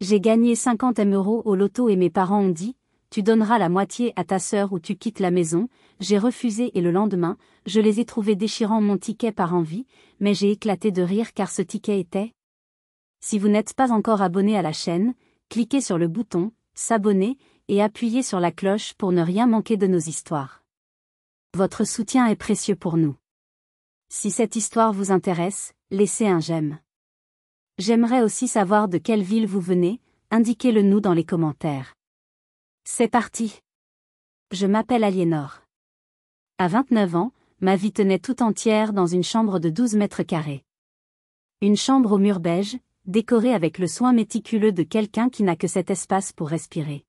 J'ai gagné 50 € au loto et mes parents ont dit, tu donneras la moitié à ta sœur ou tu quittes la maison. J'ai refusé et le lendemain, je les ai trouvés déchirant mon ticket par envie, mais j'ai éclaté de rire car ce ticket était... Si vous n'êtes pas encore abonné à la chaîne, cliquez sur le bouton « S'abonner » et appuyez sur la cloche pour ne rien manquer de nos histoires. Votre soutien est précieux pour nous. Si cette histoire vous intéresse, laissez un j'aime. J'aimerais aussi savoir de quelle ville vous venez, indiquez-le nous dans les commentaires. C'est parti. Je m'appelle Aliénor. À 29 ans, ma vie tenait tout entière dans une chambre de 12 mètres carrés. Une chambre au mur beige, décorée avec le soin méticuleux de quelqu'un qui n'a que cet espace pour respirer.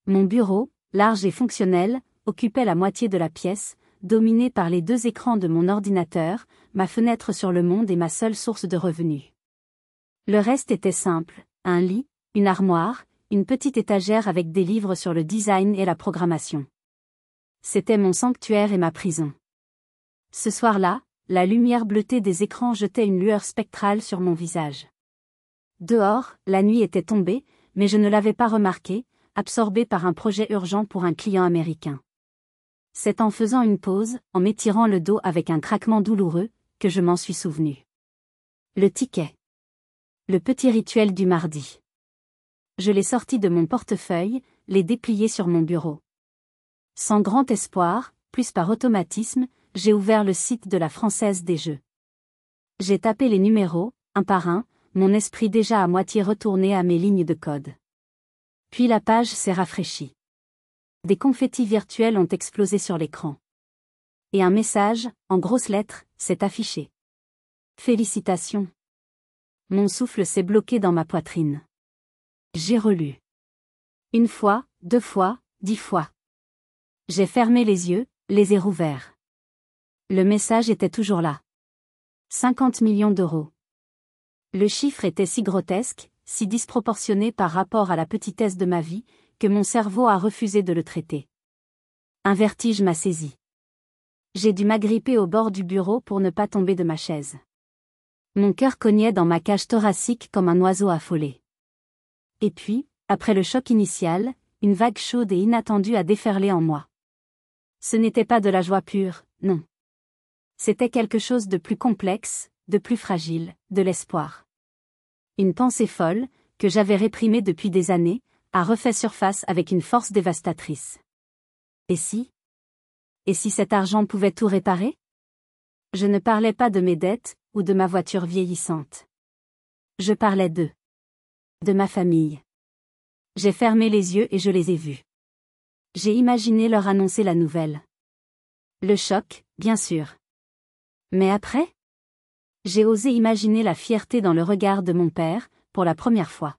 Mon bureau, large et fonctionnel, occupait la moitié de la pièce, dominé par les 2 écrans de mon ordinateur, ma fenêtre sur le monde et ma seule source de revenus. Le reste était simple, un lit, une armoire, une petite étagère avec des livres sur le design et la programmation. C'était mon sanctuaire et ma prison. Ce soir-là, la lumière bleutée des écrans jetait une lueur spectrale sur mon visage. Dehors, la nuit était tombée, mais je ne l'avais pas remarqué, absorbé par un projet urgent pour un client américain. C'est en faisant une pause, en m'étirant le dos avec un craquement douloureux, que je m'en suis souvenu. Le ticket. Le petit rituel du mardi. Je l'ai sorti de mon portefeuille, l'ai déplié sur mon bureau. Sans grand espoir, plus par automatisme, j'ai ouvert le site de la Française des Jeux. J'ai tapé les numéros, un par un, mon esprit déjà à moitié retourné à mes lignes de code. Puis la page s'est rafraîchie. Des confettis virtuels ont explosé sur l'écran. Et un message, en grosses lettres, s'est affiché. Félicitations. Mon souffle s'est bloqué dans ma poitrine. J'ai relu. 1 fois, 2 fois, 10 fois. J'ai fermé les yeux, les ai rouverts. Le message était toujours là. 50 millions d'euros. Le chiffre était si grotesque, si disproportionné par rapport à la petitesse de ma vie, que mon cerveau a refusé de le traiter. Un vertige m'a saisi. J'ai dû m'agripper au bord du bureau pour ne pas tomber de ma chaise. Mon cœur cognait dans ma cage thoracique comme un oiseau affolé. Et puis, après le choc initial, une vague chaude et inattendue a déferlé en moi. Ce n'était pas de la joie pure, non. C'était quelque chose de plus complexe, de plus fragile, de l'espoir. Une pensée folle, que j'avais réprimée depuis des années, a refait surface avec une force dévastatrice. Et si cet argent pouvait tout réparer? Je ne parlais pas de mes dettes, ou de ma voiture vieillissante. Je parlais d'eux. De ma famille. J'ai fermé les yeux et je les ai vus. J'ai imaginé leur annoncer la nouvelle. Le choc, bien sûr. Mais après? J'ai osé imaginer la fierté dans le regard de mon père, pour la première fois.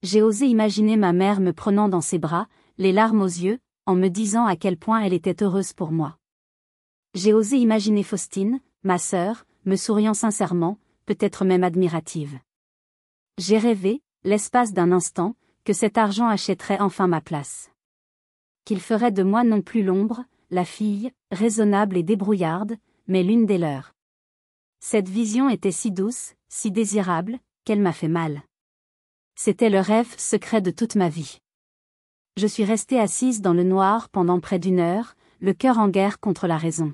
J'ai osé imaginer ma mère me prenant dans ses bras, les larmes aux yeux, en me disant à quel point elle était heureuse pour moi. J'ai osé imaginer Faustine, ma sœur, me souriant sincèrement, peut-être même admirative. J'ai rêvé, l'espace d'un instant, que cet argent achèterait enfin ma place. Qu'il ferait de moi non plus l'ombre, la fille, raisonnable et débrouillarde, mais l'une des leurs. Cette vision était si douce, si désirable, qu'elle m'a fait mal. C'était le rêve secret de toute ma vie. Je suis restée assise dans le noir pendant près d'1 heure, le cœur en guerre contre la raison.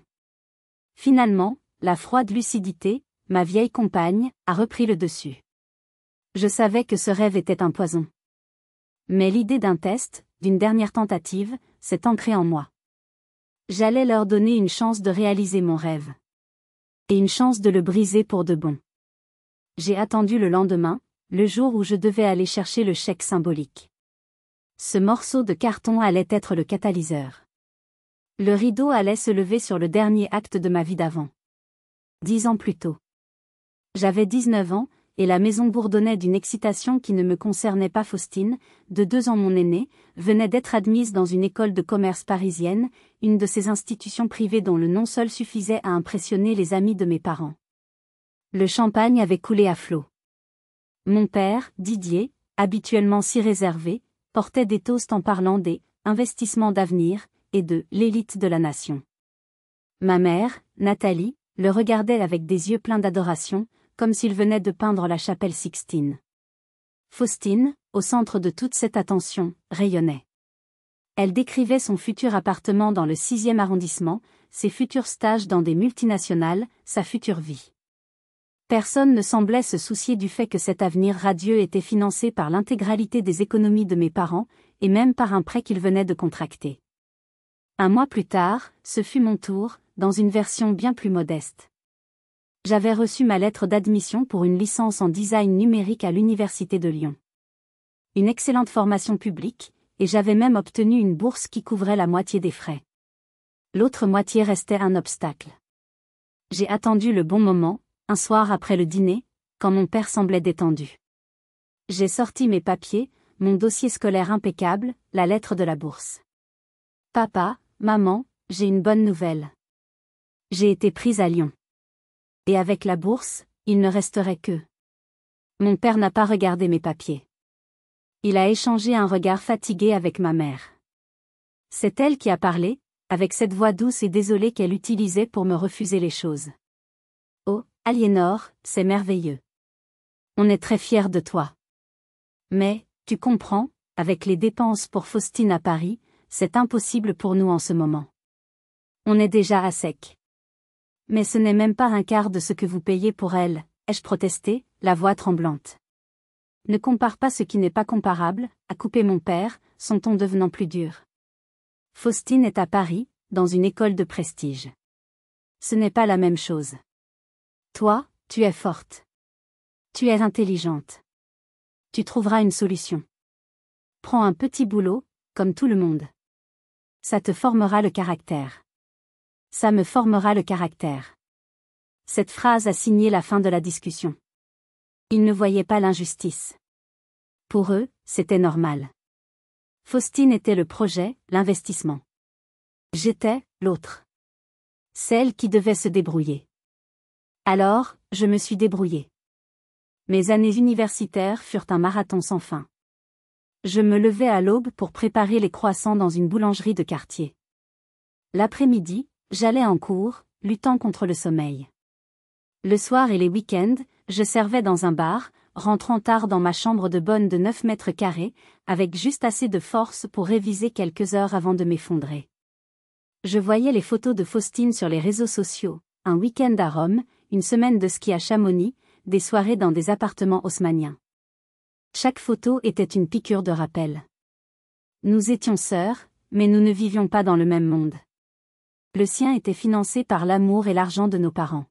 Finalement, la froide lucidité, ma vieille compagne, a repris le dessus. Je savais que ce rêve était un poison. Mais l'idée d'un test, d'une dernière tentative, s'est ancrée en moi. J'allais leur donner une chance de réaliser mon rêve. Et une chance de le briser pour de bon. J'ai attendu le lendemain, le jour où je devais aller chercher le chèque symbolique. Ce morceau de carton allait être le catalyseur. Le rideau allait se lever sur le dernier acte de ma vie d'avant. 10 ans plus tôt. J'avais 19 ans, et la maison bourdonnait d'une excitation qui ne me concernait pas. Faustine, de 2 ans mon aînée, venait d'être admise dans une école de commerce parisienne, une de ces institutions privées dont le nom seul suffisait à impressionner les amis de mes parents. Le champagne avait coulé à flots. Mon père, Didier, habituellement si réservé, portait des toasts en parlant des « investissements d'avenir » et de « l'élite de la nation ». Ma mère, Nathalie, le regardait avec des yeux pleins d'adoration, comme s'il venait de peindre la chapelle Sixtine. Faustine, au centre de toute cette attention, rayonnait. Elle décrivait son futur appartement dans le 6e arrondissement, ses futurs stages dans des multinationales, sa future vie. Personne ne semblait se soucier du fait que cet avenir radieux était financé par l'intégralité des économies de mes parents, et même par un prêt qu'ils venaient de contracter. Un mois plus tard, ce fut mon tour, dans une version bien plus modeste. J'avais reçu ma lettre d'admission pour une licence en design numérique à l'Université de Lyon. Une excellente formation publique, et j'avais même obtenu une bourse qui couvrait la moitié des frais. L'autre moitié restait un obstacle. J'ai attendu le bon moment, un soir après le dîner, quand mon père semblait détendu. J'ai sorti mes papiers, mon dossier scolaire impeccable, la lettre de la bourse. Papa, maman, j'ai une bonne nouvelle. J'ai été prise à Lyon. Et avec la bourse, il ne resterait que... Mon père n'a pas regardé mes papiers. Il a échangé un regard fatigué avec ma mère. C'est elle qui a parlé, avec cette voix douce et désolée qu'elle utilisait pour me refuser les choses. Oh, Aliénor, c'est merveilleux. On est très fiers de toi. Mais, tu comprends, avec les dépenses pour Faustine à Paris, c'est impossible pour nous en ce moment. On est déjà à sec. Mais ce n'est même pas un quart de ce que vous payez pour elle, ai-je protesté, la voix tremblante. Ne compare pas ce qui n'est pas comparable, a coupé mon père, son ton devenant plus dur. Faustine est à Paris, dans une école de prestige. Ce n'est pas la même chose. Toi, tu es forte. Tu es intelligente. Tu trouveras une solution. Prends un petit boulot, comme tout le monde. Ça te formera le caractère. Ça me formera le caractère. Cette phrase a signé la fin de la discussion. Ils ne voyaient pas l'injustice. Pour eux, c'était normal. Faustine était le projet, l'investissement. J'étais, l'autre. Celle qui devait se débrouiller. Alors, je me suis débrouillée. Mes années universitaires furent un marathon sans fin. Je me levais à l'aube pour préparer les croissants dans une boulangerie de quartier. L'après-midi, j'allais en cours, luttant contre le sommeil. Le soir et les week-ends, je servais dans un bar, rentrant tard dans ma chambre de bonne de 9 mètres carrés, avec juste assez de force pour réviser quelques heures avant de m'effondrer. Je voyais les photos de Faustine sur les réseaux sociaux, un week-end à Rome, une semaine de ski à Chamonix, des soirées dans des appartements haussmanniens. Chaque photo était une piqûre de rappel. Nous étions sœurs, mais nous ne vivions pas dans le même monde. Le sien était financé par l'amour et l'argent de nos parents.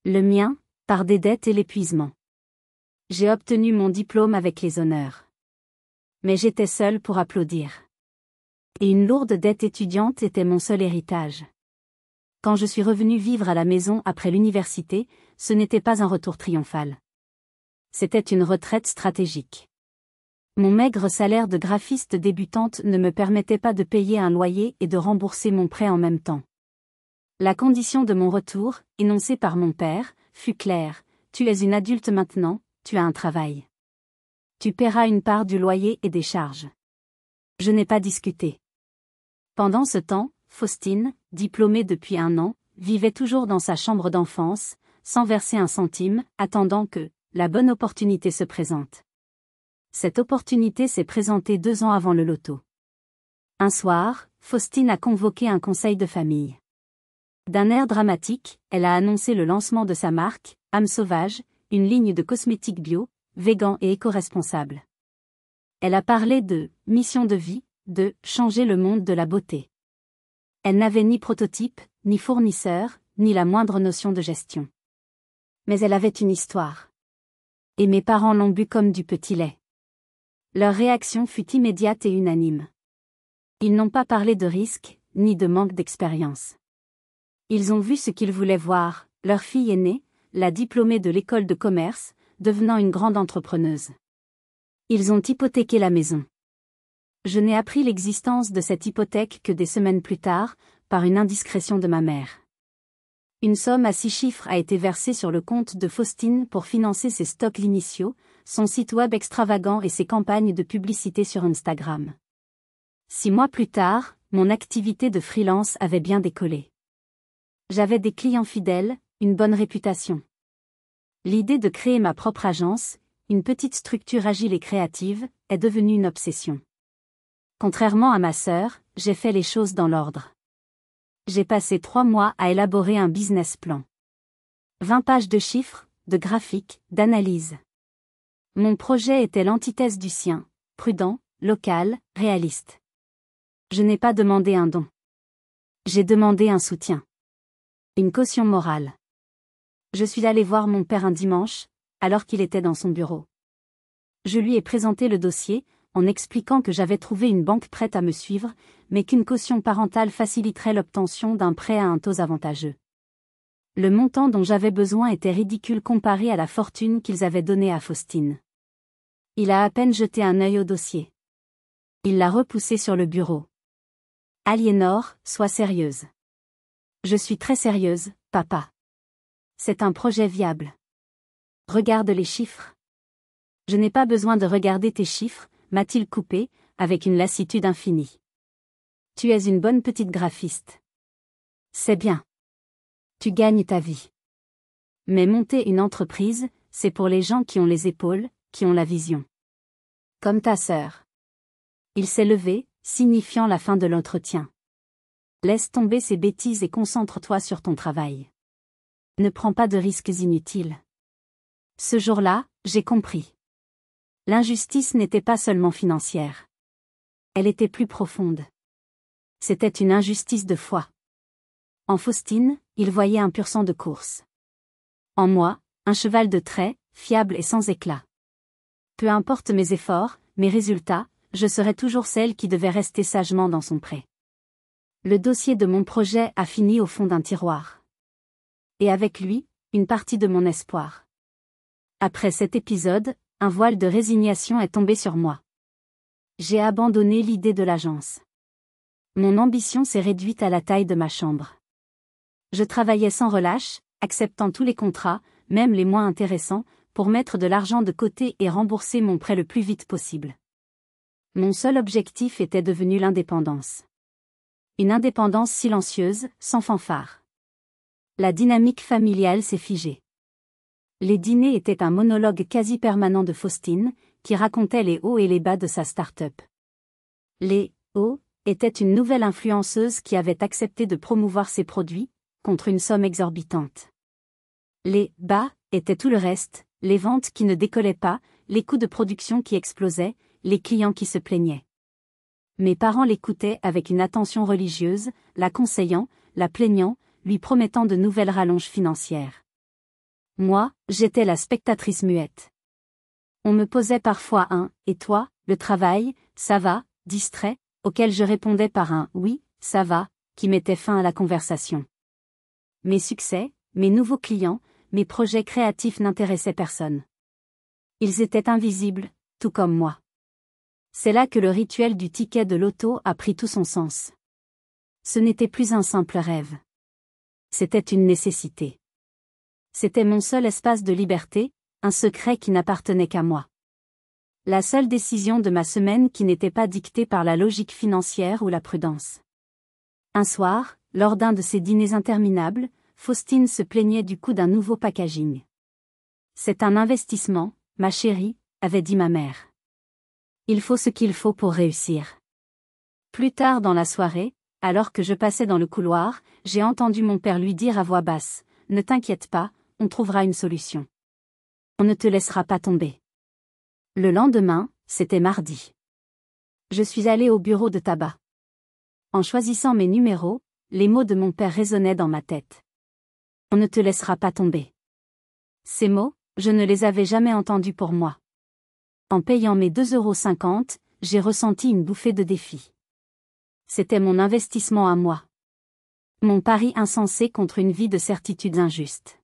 Le mien, par des dettes et l'épuisement. J'ai obtenu mon diplôme avec les honneurs. Mais j'étais seule pour applaudir. Et une lourde dette étudiante était mon seul héritage. Quand je suis revenue vivre à la maison après l'université, ce n'était pas un retour triomphal. C'était une retraite stratégique. Mon maigre salaire de graphiste débutante ne me permettait pas de payer un loyer et de rembourser mon prêt en même temps. La condition de mon retour, énoncée par mon père, fut claire: tu es une adulte maintenant, tu as un travail. Tu paieras une part du loyer et des charges. Je n'ai pas discuté. Pendant ce temps, Faustine, diplômée depuis 1 an, vivait toujours dans sa chambre d'enfance, sans verser un centime, attendant que la bonne opportunité se présente. Cette opportunité s'est présentée 2 ans avant le loto. Un soir, Faustine a convoqué un conseil de famille. D'un air dramatique, elle a annoncé le lancement de sa marque, Âme Sauvage, une ligne de cosmétiques bio, végan et éco-responsable. Elle a parlé de « mission de vie », de « changer le monde de la beauté ». Elle n'avait ni prototype, ni fournisseur, ni la moindre notion de gestion. Mais elle avait une histoire. Et mes parents l'ont bu comme du petit lait. Leur réaction fut immédiate et unanime. Ils n'ont pas parlé de risque, ni de manque d'expérience. Ils ont vu ce qu'ils voulaient voir, leur fille aînée, la diplômée de l'école de commerce, devenant une grande entrepreneuse. Ils ont hypothéqué la maison. Je n'ai appris l'existence de cette hypothèque que des semaines plus tard, par une indiscrétion de ma mère. Une somme à 6 chiffres a été versée sur le compte de Faustine pour financer ses stocks initiaux, son site web extravagant et ses campagnes de publicité sur Instagram. 6 mois plus tard, mon activité de freelance avait bien décollé. J'avais des clients fidèles, une bonne réputation. L'idée de créer ma propre agence, une petite structure agile et créative, est devenue une obsession. Contrairement à ma sœur, j'ai fait les choses dans l'ordre. J'ai passé 3 mois à élaborer un business plan. 20 pages de chiffres, de graphiques, d'analyses. Mon projet était l'antithèse du sien, prudent, local, réaliste. Je n'ai pas demandé un don. J'ai demandé un soutien. Une caution morale. Je suis allé voir mon père un dimanche, alors qu'il était dans son bureau. Je lui ai présenté le dossier, en expliquant que j'avais trouvé une banque prête à me suivre, mais qu'une caution parentale faciliterait l'obtention d'un prêt à un taux avantageux. Le montant dont j'avais besoin était ridicule comparé à la fortune qu'ils avaient donnée à Faustine. Il a à peine jeté un œil au dossier. Il l'a repoussé sur le bureau. Aliénor, sois sérieuse. Je suis très sérieuse, papa. C'est un projet viable. Regarde les chiffres. Je n'ai pas besoin de regarder tes chiffres, m'a-t-il coupé, avec une lassitude infinie. Tu es une bonne petite graphiste. C'est bien. Tu gagnes ta vie. Mais monter une entreprise, c'est pour les gens qui ont les épaules, qui ont la vision. Comme ta sœur. Il s'est levé, signifiant la fin de l'entretien. Laisse tomber ces bêtises et concentre-toi sur ton travail. Ne prends pas de risques inutiles. Ce jour-là, j'ai compris. L'injustice n'était pas seulement financière. Elle était plus profonde. C'était une injustice de foi. En Faustine, il voyait un pur sang de course. En moi, un cheval de trait, fiable et sans éclat. Peu importe mes efforts, mes résultats, je serai toujours celle qui devait rester sagement dans son pré. Le dossier de mon projet a fini au fond d'un tiroir. Et avec lui, une partie de mon espoir. Après cet épisode, un voile de résignation est tombé sur moi. J'ai abandonné l'idée de l'agence. Mon ambition s'est réduite à la taille de ma chambre. Je travaillais sans relâche, acceptant tous les contrats, même les moins intéressants, pour mettre de l'argent de côté et rembourser mon prêt le plus vite possible. Mon seul objectif était devenu l'indépendance. Une indépendance silencieuse, sans fanfare. La dynamique familiale s'est figée. Les dîners étaient un monologue quasi permanent de Faustine, qui racontait les hauts et les bas de sa start-up. Les hauts étaient une nouvelle influenceuse qui avait accepté de promouvoir ses produits, contre une somme exorbitante. Les bas étaient tout le reste, les ventes qui ne décollaient pas, les coûts de production qui explosaient, les clients qui se plaignaient. Mes parents l'écoutaient avec une attention religieuse, la conseillant, la plaignant, lui promettant de nouvelles rallonges financières. Moi, j'étais la spectatrice muette. On me posait parfois un « Et toi, le travail, ça va ?» distrait, auquel je répondais par un « Oui, ça va », qui mettait fin à la conversation. Mes succès, mes nouveaux clients, mes projets créatifs n'intéressaient personne. Ils étaient invisibles, tout comme moi. C'est là que le rituel du ticket de loto a pris tout son sens. Ce n'était plus un simple rêve. C'était une nécessité. C'était mon seul espace de liberté, un secret qui n'appartenait qu'à moi. La seule décision de ma semaine qui n'était pas dictée par la logique financière ou la prudence. Un soir, lors d'un de ces dîners interminables, Faustine se plaignait du coût d'un nouveau packaging. C'est un investissement, ma chérie, avait dit ma mère. Il faut ce qu'il faut pour réussir. Plus tard dans la soirée, alors que je passais dans le couloir, j'ai entendu mon père lui dire à voix basse, « Ne t'inquiète pas, on trouvera une solution. On ne te laissera pas tomber. » Le lendemain, c'était mardi. Je suis allée au bureau de tabac. En choisissant mes numéros, les mots de mon père résonnaient dans ma tête. On ne te laissera pas tomber. Ces mots, je ne les avais jamais entendus pour moi. En payant mes 2,50 €, j'ai ressenti une bouffée de défi. C'était mon investissement à moi. Mon pari insensé contre une vie de certitudes injustes.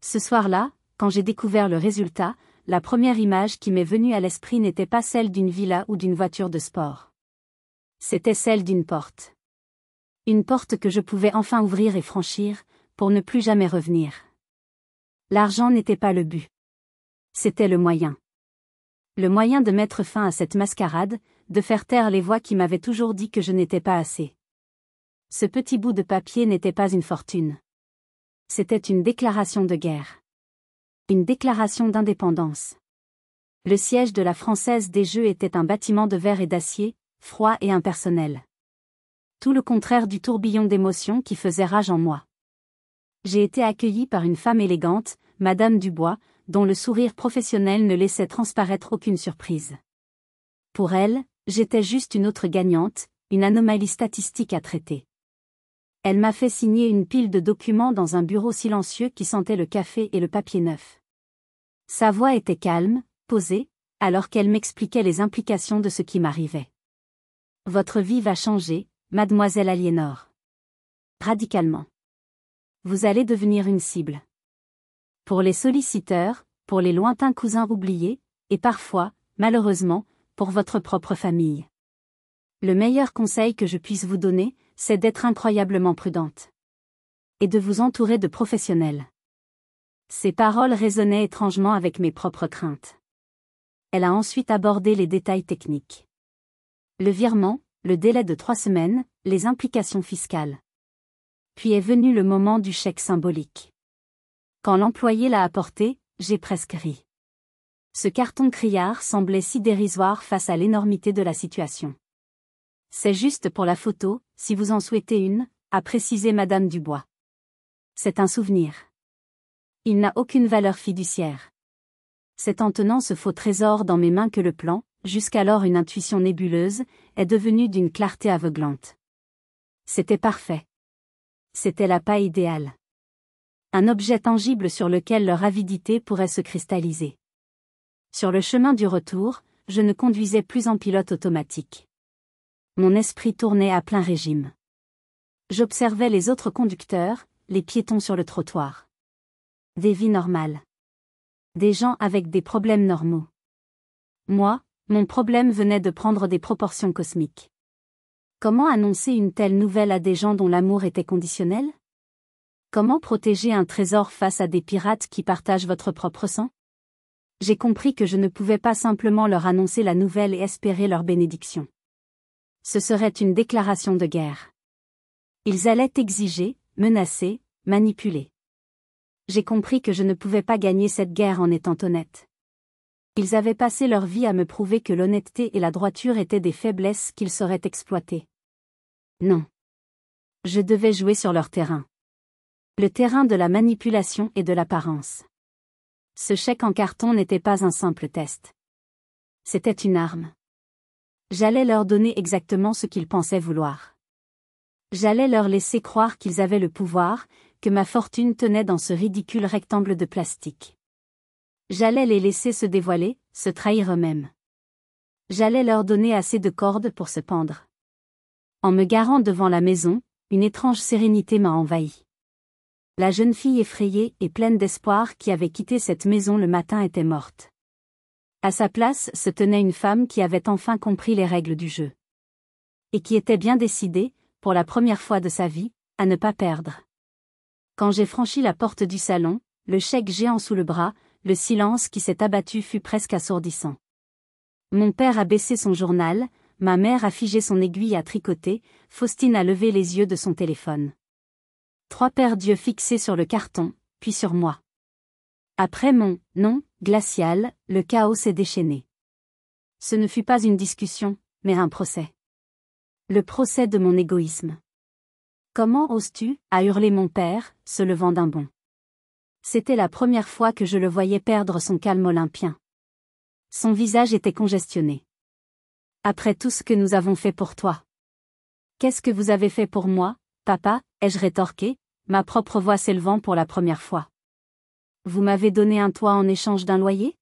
Ce soir-là, quand j'ai découvert le résultat, la première image qui m'est venue à l'esprit n'était pas celle d'une villa ou d'une voiture de sport. C'était celle d'une porte. Une porte que je pouvais enfin ouvrir et franchir, pour ne plus jamais revenir. L'argent n'était pas le but. C'était le moyen. Le moyen de mettre fin à cette mascarade, de faire taire les voix qui m'avaient toujours dit que je n'étais pas assez. Ce petit bout de papier n'était pas une fortune. C'était une déclaration de guerre. Une déclaration d'indépendance. Le siège de la Française des Jeux était un bâtiment de verre et d'acier, froid et impersonnel. Tout le contraire du tourbillon d'émotions qui faisait rage en moi. J'ai été accueillie par une femme élégante, Madame Dubois, dont le sourire professionnel ne laissait transparaître aucune surprise. Pour elle, j'étais juste une autre gagnante, une anomalie statistique à traiter. Elle m'a fait signer une pile de documents dans un bureau silencieux qui sentait le café et le papier neuf. Sa voix était calme, posée, alors qu'elle m'expliquait les implications de ce qui m'arrivait. Votre vie va changer, mademoiselle Aliénor. Radicalement. Vous allez devenir une cible. Pour les solliciteurs, pour les lointains cousins oubliés, et parfois, malheureusement, pour votre propre famille. Le meilleur conseil que je puisse vous donner, c'est d'être incroyablement prudente. Et de vous entourer de professionnels. Ces paroles résonnaient étrangement avec mes propres craintes. Elle a ensuite abordé les détails techniques. Le virement, le délai de 3 semaines, les implications fiscales. Puis est venu le moment du chèque symbolique. Quand l'employé l'a apporté, j'ai presque ri. Ce carton criard semblait si dérisoire face à l'énormité de la situation. C'est juste pour la photo, si vous en souhaitez une, a précisé Madame Dubois. C'est un souvenir. Il n'a aucune valeur fiduciaire. C'est en tenant ce faux trésor dans mes mains que le plan, jusqu'alors une intuition nébuleuse, est devenu d'une clarté aveuglante. C'était parfait. C'était l'appât idéal. Un objet tangible sur lequel leur avidité pourrait se cristalliser. Sur le chemin du retour, je ne conduisais plus en pilote automatique. Mon esprit tournait à plein régime. J'observais les autres conducteurs, les piétons sur le trottoir. Des vies normales. Des gens avec des problèmes normaux. Moi, mon problème venait de prendre des proportions cosmiques. Comment annoncer une telle nouvelle à des gens dont l'amour était conditionnel? Comment protéger un trésor face à des pirates qui partagent votre propre sang? J'ai compris que je ne pouvais pas simplement leur annoncer la nouvelle et espérer leur bénédiction. Ce serait une déclaration de guerre. Ils allaient exiger, menacer, manipuler. J'ai compris que je ne pouvais pas gagner cette guerre en étant honnête. Ils avaient passé leur vie à me prouver que l'honnêteté et la droiture étaient des faiblesses qu'ils sauraient exploiter. Non. Je devais jouer sur leur terrain. Le terrain de la manipulation et de l'apparence. Ce chèque en carton n'était pas un simple test. C'était une arme. J'allais leur donner exactement ce qu'ils pensaient vouloir. J'allais leur laisser croire qu'ils avaient le pouvoir, que ma fortune tenait dans ce ridicule rectangle de plastique. J'allais les laisser se dévoiler, se trahir eux-mêmes. J'allais leur donner assez de cordes pour se pendre. En me garant devant la maison, une étrange sérénité m'a envahi. La jeune fille effrayée et pleine d'espoir qui avait quitté cette maison le matin était morte. À sa place se tenait une femme qui avait enfin compris les règles du jeu. Et qui était bien décidée, pour la première fois de sa vie, à ne pas perdre. Quand j'ai franchi la porte du salon, le chèque géant sous le bras, le silence qui s'est abattu fut presque assourdissant. Mon père a baissé son journal, ma mère a figé son aiguille à tricoter, Faustine a levé les yeux de son téléphone. 3 paires d'yeux fixés sur le carton, puis sur moi. Après mon « non » glacial, le chaos s'est déchaîné. Ce ne fut pas une discussion, mais un procès. Le procès de mon égoïsme. Comment oses-tu, a hurlé mon père, se levant d'un bond. C'était la première fois que je le voyais perdre son calme olympien. Son visage était congestionné. Après tout ce que nous avons fait pour toi. Qu'est-ce que vous avez fait pour moi, papa, ai-je rétorqué, ma propre voix s'élevant pour la première fois. Vous m'avez donné un toit en échange d'un loyer?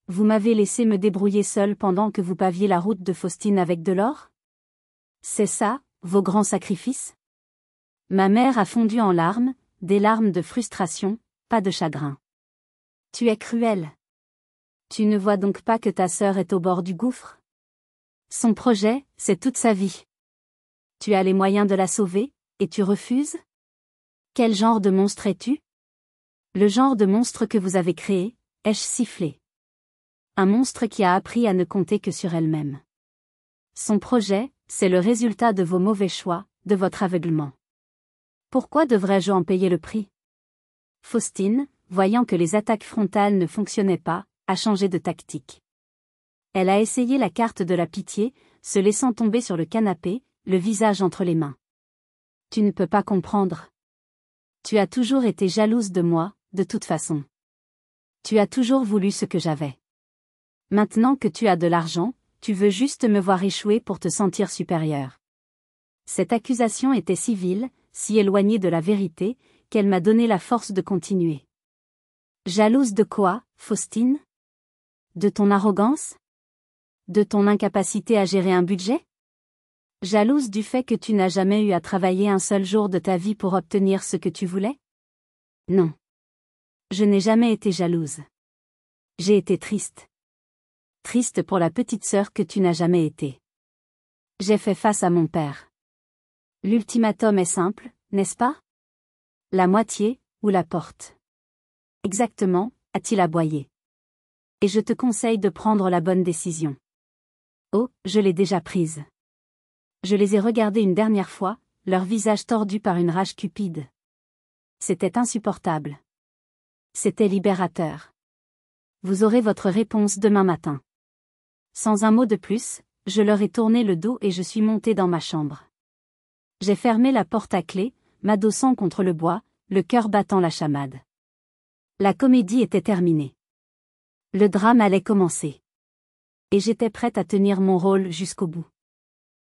Vous m'avez laissé me débrouiller seul pendant que vous paviez la route de Faustine avec de l'or? C'est ça, vos grands sacrifices? Ma mère a fondu en larmes, des larmes de frustration, pas de chagrin. Tu es cruel. Tu ne vois donc pas que ta sœur est au bord du gouffre? Son projet, c'est toute sa vie. Tu as les moyens de la sauver, et tu refuses? Quel genre de monstre es-tu? Le genre de monstre que vous avez créé, ai-je sifflé. Un monstre qui a appris à ne compter que sur elle-même. Son projet, c'est le résultat de vos mauvais choix, de votre aveuglement. Pourquoi devrais-je en payer le prix? Faustine, voyant que les attaques frontales ne fonctionnaient pas, a changé de tactique. Elle a essayé la carte de la pitié, se laissant tomber sur le canapé, le visage entre les mains. Tu ne peux pas comprendre. Tu as toujours été jalouse de moi, de toute façon. Tu as toujours voulu ce que j'avais. Maintenant que tu as de l'argent, tu veux juste me voir échouer pour te sentir supérieure. Cette accusation était si vile, si éloignée de la vérité, qu'elle m'a donné la force de continuer. Jalouse de quoi, Faustine? De ton arrogance? De ton incapacité à gérer un budget? Jalouse du fait que tu n'as jamais eu à travailler un seul jour de ta vie pour obtenir ce que tu voulais? Non. Je n'ai jamais été jalouse. J'ai été triste. Triste pour la petite sœur que tu n'as jamais été. J'ai fait face à mon père. L'ultimatum est simple, n'est-ce pas? La moitié, ou la porte. Exactement, a-t-il aboyé. Et je te conseille de prendre la bonne décision. Oh, je l'ai déjà prise. Je les ai regardés une dernière fois, leur visage tordu par une rage cupide. C'était insupportable. C'était libérateur. Vous aurez votre réponse demain matin. Sans un mot de plus, je leur ai tourné le dos et je suis montée dans ma chambre. J'ai fermé la porte à clé, m'adossant contre le bois, le cœur battant la chamade. La comédie était terminée. Le drame allait commencer. Et j'étais prête à tenir mon rôle jusqu'au bout.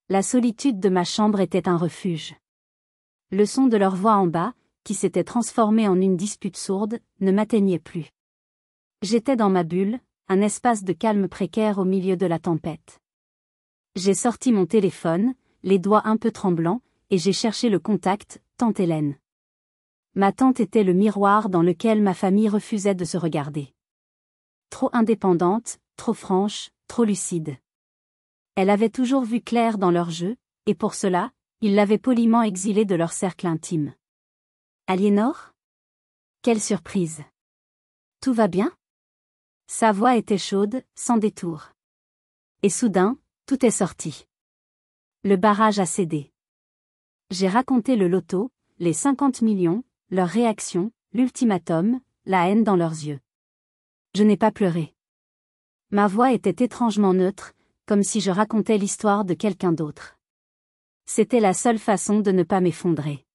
La solitude de ma chambre était un refuge. Le son de leur voix en bas, qui s'était transformé en une dispute sourde, ne m'atteignait plus. J'étais dans ma bulle, un espace de calme précaire au milieu de la tempête. J'ai sorti mon téléphone, les doigts un peu tremblants, et j'ai cherché le contact, tante Hélène. Ma tante était le miroir dans lequel ma famille refusait de se regarder. Trop indépendante, trop franche, trop lucide. Elle avait toujours vu clair dans leur jeu, et pour cela, ils l'avaient poliment exilée de leur cercle intime. Aliénor? Quelle surprise! Tout va bien? Sa voix était chaude, sans détour. Et soudain, tout est sorti. Le barrage a cédé. J'ai raconté le loto, les 50 millions, leur réaction, l'ultimatum, la haine dans leurs yeux. Je n'ai pas pleuré. Ma voix était étrangement neutre, comme si je racontais l'histoire de quelqu'un d'autre. C'était la seule façon de ne pas m'effondrer.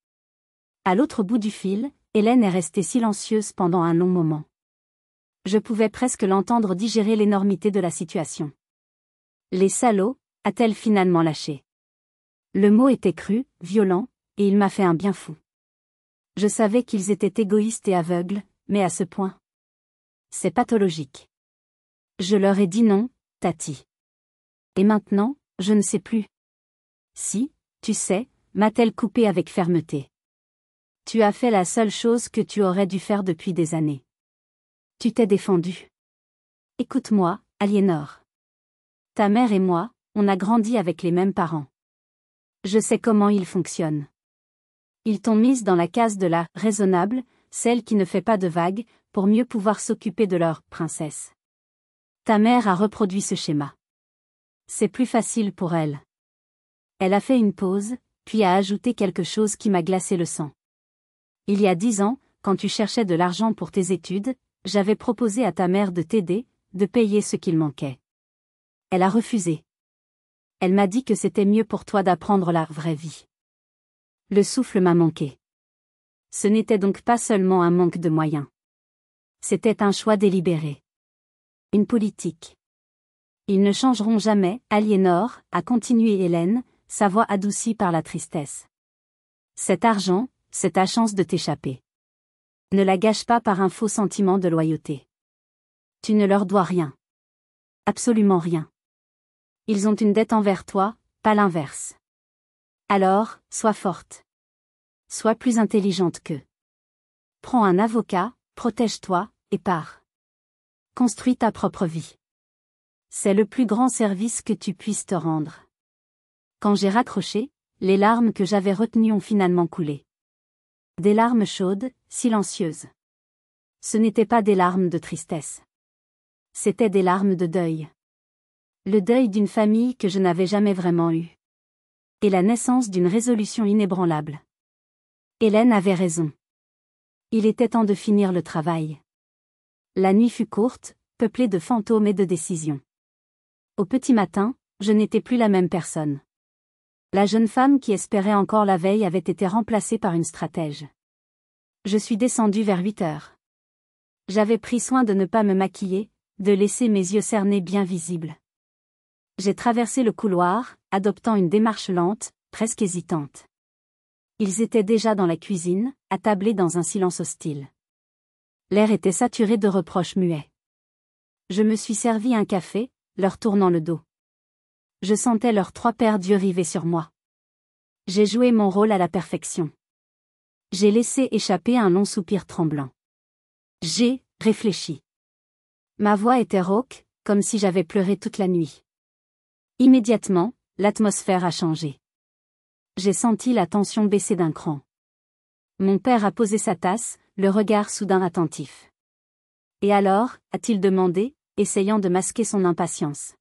À l'autre bout du fil, Hélène est restée silencieuse pendant un long moment. Je pouvais presque l'entendre digérer l'énormité de la situation. Les salauds, a-t-elle finalement lâché? Le mot était cru, violent, et il m'a fait un bien fou. Je savais qu'ils étaient égoïstes et aveugles, mais à ce point. C'est pathologique. Je leur ai dit non, Tati. Et maintenant, je ne sais plus. Si, tu sais, m'a-t-elle coupé avec fermeté. Tu as fait la seule chose que tu aurais dû faire depuis des années. Tu t'es défendue. Écoute-moi, Aliénor. Ta mère et moi, on a grandi avec les mêmes parents. Je sais comment ils fonctionnent. Ils t'ont mise dans la case de la raisonnable, celle qui ne fait pas de vagues, pour mieux pouvoir s'occuper de leur princesse. Ta mère a reproduit ce schéma. C'est plus facile pour elle. Elle a fait une pause, puis a ajouté quelque chose qui m'a glacé le sang. Il y a 10 ans, quand tu cherchais de l'argent pour tes études, j'avais proposé à ta mère de t'aider, de payer ce qu'il manquait. Elle a refusé. Elle m'a dit que c'était mieux pour toi d'apprendre la vraie vie. Le souffle m'a manqué. Ce n'était donc pas seulement un manque de moyens. C'était un choix délibéré. Une politique. Ils ne changeront jamais, Aliénor, a continué Hélène, sa voix adoucie par la tristesse. Cet argent, c'est ta chance de t'échapper. Ne la gâche pas par un faux sentiment de loyauté. Tu ne leur dois rien. Absolument rien. Ils ont une dette envers toi, pas l'inverse. Alors, sois forte. Sois plus intelligente qu'eux. Prends un avocat, protège-toi, et pars. Construis ta propre vie. C'est le plus grand service que tu puisses te rendre. Quand j'ai raccroché, les larmes que j'avais retenues ont finalement coulé. Des larmes chaudes, silencieuses. Ce n'étaient pas des larmes de tristesse. C'étaient des larmes de deuil. Le deuil d'une famille que je n'avais jamais vraiment eue. Et la naissance d'une résolution inébranlable. Hélène avait raison. Il était temps de finir le travail. La nuit fut courte, peuplée de fantômes et de décisions. Au petit matin, je n'étais plus la même personne. La jeune femme qui espérait encore la veille avait été remplacée par une stratège. Je suis descendue vers 8 heures. J'avais pris soin de ne pas me maquiller, de laisser mes yeux cernés bien visibles. J'ai traversé le couloir, adoptant une démarche lente, presque hésitante. Ils étaient déjà dans la cuisine, attablés dans un silence hostile. L'air était saturé de reproches muets. Je me suis servi un café, leur tournant le dos. Je sentais leurs 3 paires d'yeux rivés sur moi. J'ai joué mon rôle à la perfection. J'ai laissé échapper un long soupir tremblant. J'ai réfléchi. Ma voix était rauque, comme si j'avais pleuré toute la nuit. Immédiatement, l'atmosphère a changé. J'ai senti la tension baisser d'un cran. Mon père a posé sa tasse, le regard soudain attentif. Et alors, a-t-il demandé, essayant de masquer son impatience.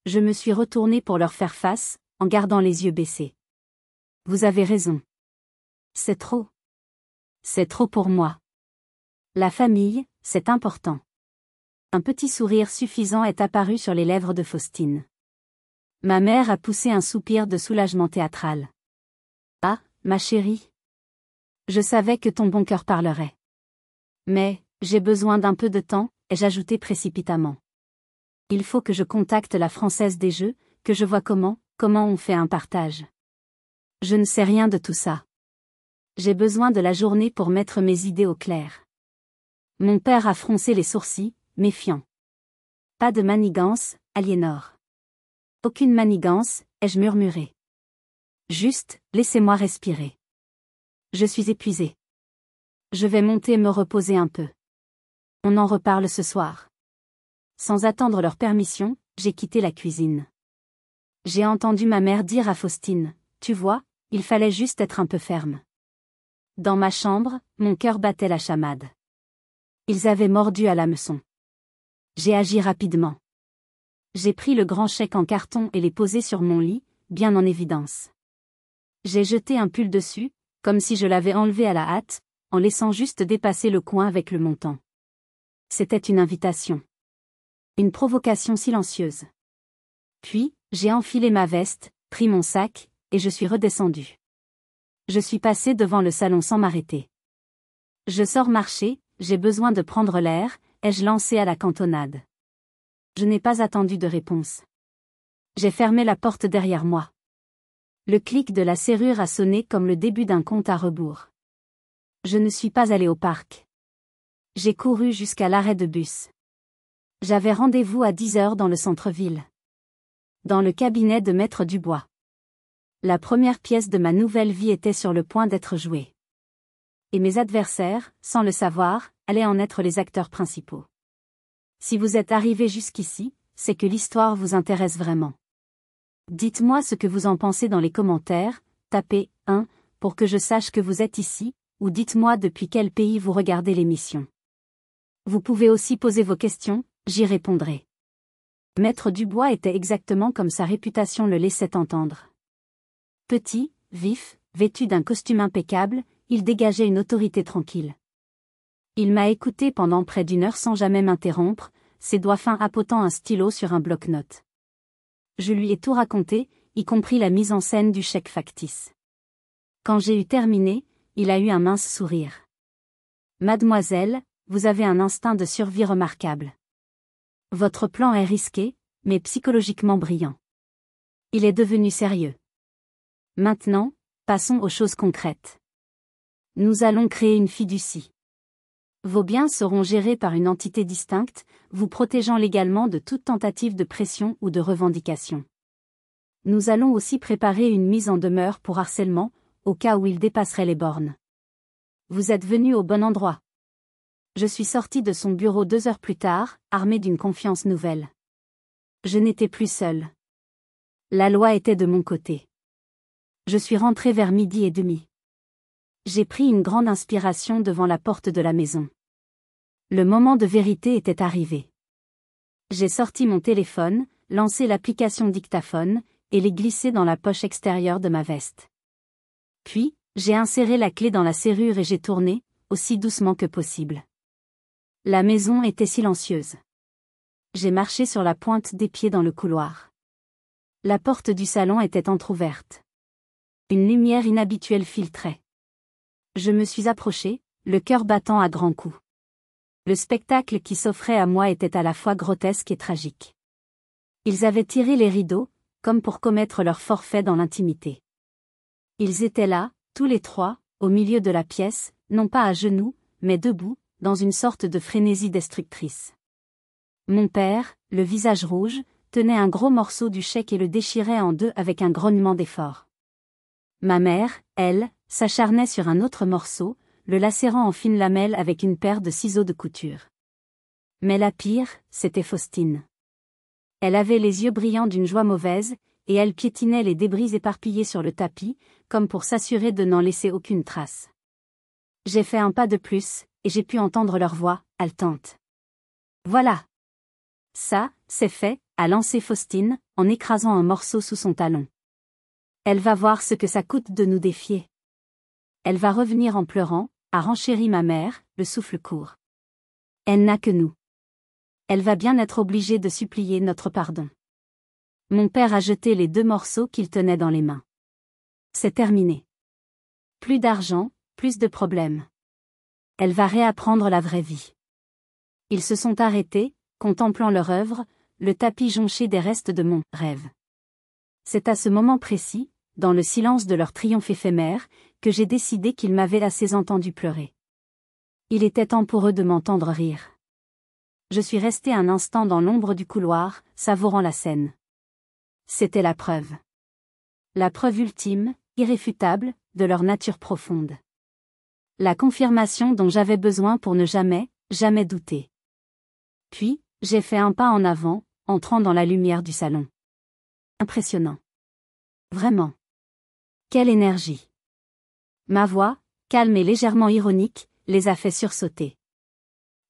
Je me suis retournée pour leur faire face, en gardant les yeux baissés. Vous avez raison. C'est trop. C'est trop pour moi. La famille, c'est important. Un petit sourire suffisant est apparu sur les lèvres de Faustine. Ma mère a poussé un soupir de soulagement théâtral. Ah, ma chérie. Je savais que ton bon cœur parlerait. Mais, j'ai besoin d'un peu de temps, ai-je ajouté précipitamment. Il faut que je contacte la Française des Jeux, que je vois comment on fait un partage. Je ne sais rien de tout ça. J'ai besoin de la journée pour mettre mes idées au clair. Mon père a froncé les sourcils, méfiant. Pas de manigance, Aliénor. Aucune manigance, ai-je murmuré. Juste, laissez-moi respirer. Je suis épuisée. Je vais monter me reposer un peu. On en reparle ce soir. Sans attendre leur permission, j'ai quitté la cuisine. J'ai entendu ma mère dire à Faustine, tu vois, il fallait juste être un peu ferme. Dans ma chambre, mon cœur battait la chamade. Ils avaient mordu à l'hameçon. J'ai agi rapidement. J'ai pris le grand chèque en carton et l'ai posé sur mon lit, bien en évidence. J'ai jeté un pull dessus, comme si je l'avais enlevé à la hâte, en laissant juste dépasser le coin avec le montant. C'était une invitation. Une provocation silencieuse. Puis, j'ai enfilé ma veste, pris mon sac, et je suis redescendue. Je suis passée devant le salon sans m'arrêter. Je sors marcher, j'ai besoin de prendre l'air, ai-je lancé à la cantonade. Je n'ai pas attendu de réponse. J'ai fermé la porte derrière moi. Le clic de la serrure a sonné comme le début d'un compte à rebours. Je ne suis pas allée au parc. J'ai couru jusqu'à l'arrêt de bus. J'avais rendez-vous à 10 heures dans le centre-ville. Dans le cabinet de Maître Dubois. La première pièce de ma nouvelle vie était sur le point d'être jouée. Et mes adversaires, sans le savoir, allaient en être les acteurs principaux. Si vous êtes arrivé jusqu'ici, c'est que l'histoire vous intéresse vraiment. Dites-moi ce que vous en pensez dans les commentaires, tapez 1 pour que je sache que vous êtes ici, ou dites-moi depuis quel pays vous regardez l'émission. Vous pouvez aussi poser vos questions, j'y répondrai. Maître Dubois était exactement comme sa réputation le laissait entendre. Petit, vif, vêtu d'un costume impeccable, il dégageait une autorité tranquille. Il m'a écouté pendant près d'1 heure sans jamais m'interrompre, ses doigts fins appotant un stylo sur un bloc-notes. Je lui ai tout raconté, y compris la mise en scène du chèque factice. Quand j'ai eu terminé, il a eu un mince sourire. Mademoiselle, vous avez un instinct de survie remarquable. Votre plan est risqué, mais psychologiquement brillant. Il est devenu sérieux. Maintenant, passons aux choses concrètes. Nous allons créer une fiducie. Vos biens seront gérés par une entité distincte, vous protégeant légalement de toute tentative de pression ou de revendication. Nous allons aussi préparer une mise en demeure pour harcèlement, au cas où il dépasserait les bornes. Vous êtes venu au bon endroit. Je suis sorti de son bureau 2 heures plus tard, armé d'une confiance nouvelle. Je n'étais plus seul. La loi était de mon côté. Je suis rentré vers 12h30. J'ai pris une grande inspiration devant la porte de la maison. Le moment de vérité était arrivé. J'ai sorti mon téléphone, lancé l'application dictaphone, et l'ai glissé dans la poche extérieure de ma veste. Puis, j'ai inséré la clé dans la serrure et j'ai tourné, aussi doucement que possible. La maison était silencieuse. J'ai marché sur la pointe des pieds dans le couloir. La porte du salon était entr'ouverte. Une lumière inhabituelle filtrait. Je me suis approché, le cœur battant à grands coups. Le spectacle qui s'offrait à moi était à la fois grotesque et tragique. Ils avaient tiré les rideaux, comme pour commettre leur forfait dans l'intimité. Ils étaient là, tous les trois, au milieu de la pièce, non pas à genoux, mais debout, dans une sorte de frénésie destructrice. Mon père, le visage rouge, tenait un gros morceau du chèque et le déchirait en deux avec un grognement d'effort. Ma mère, elle, s'acharnait sur un autre morceau, le lacérant en fines lamelles avec une paire de ciseaux de couture. Mais la pire, c'était Faustine. Elle avait les yeux brillants d'une joie mauvaise, et elle piétinait les débris éparpillés sur le tapis, comme pour s'assurer de n'en laisser aucune trace. J'ai fait un pas de plus, et j'ai pu entendre leur voix, haletante. Voilà. Ça, c'est fait, a lancé Faustine, en écrasant un morceau sous son talon. Elle va voir ce que ça coûte de nous défier. Elle va revenir en pleurant, a renchéri ma mère, le souffle court. Elle n'a que nous. Elle va bien être obligée de supplier notre pardon. Mon père a jeté les 2 morceaux qu'il tenait dans les mains. C'est terminé. Plus d'argent, plus de problèmes. Elle va réapprendre la vraie vie. Ils se sont arrêtés, contemplant leur œuvre, le tapis jonché des restes de mon rêve. C'est à ce moment précis, dans le silence de leur triomphe éphémère, que j'ai décidé qu'ils m'avaient assez entendu pleurer. Il était temps pour eux de m'entendre rire. Je suis resté un instant dans l'ombre du couloir, savourant la scène. C'était la preuve. La preuve ultime, irréfutable, de leur nature profonde. La confirmation dont j'avais besoin pour ne jamais, jamais douter. Puis, j'ai fait un pas en avant, entrant dans la lumière du salon. Impressionnant. Vraiment. Quelle énergie. Ma voix, calme et légèrement ironique, les a fait sursauter.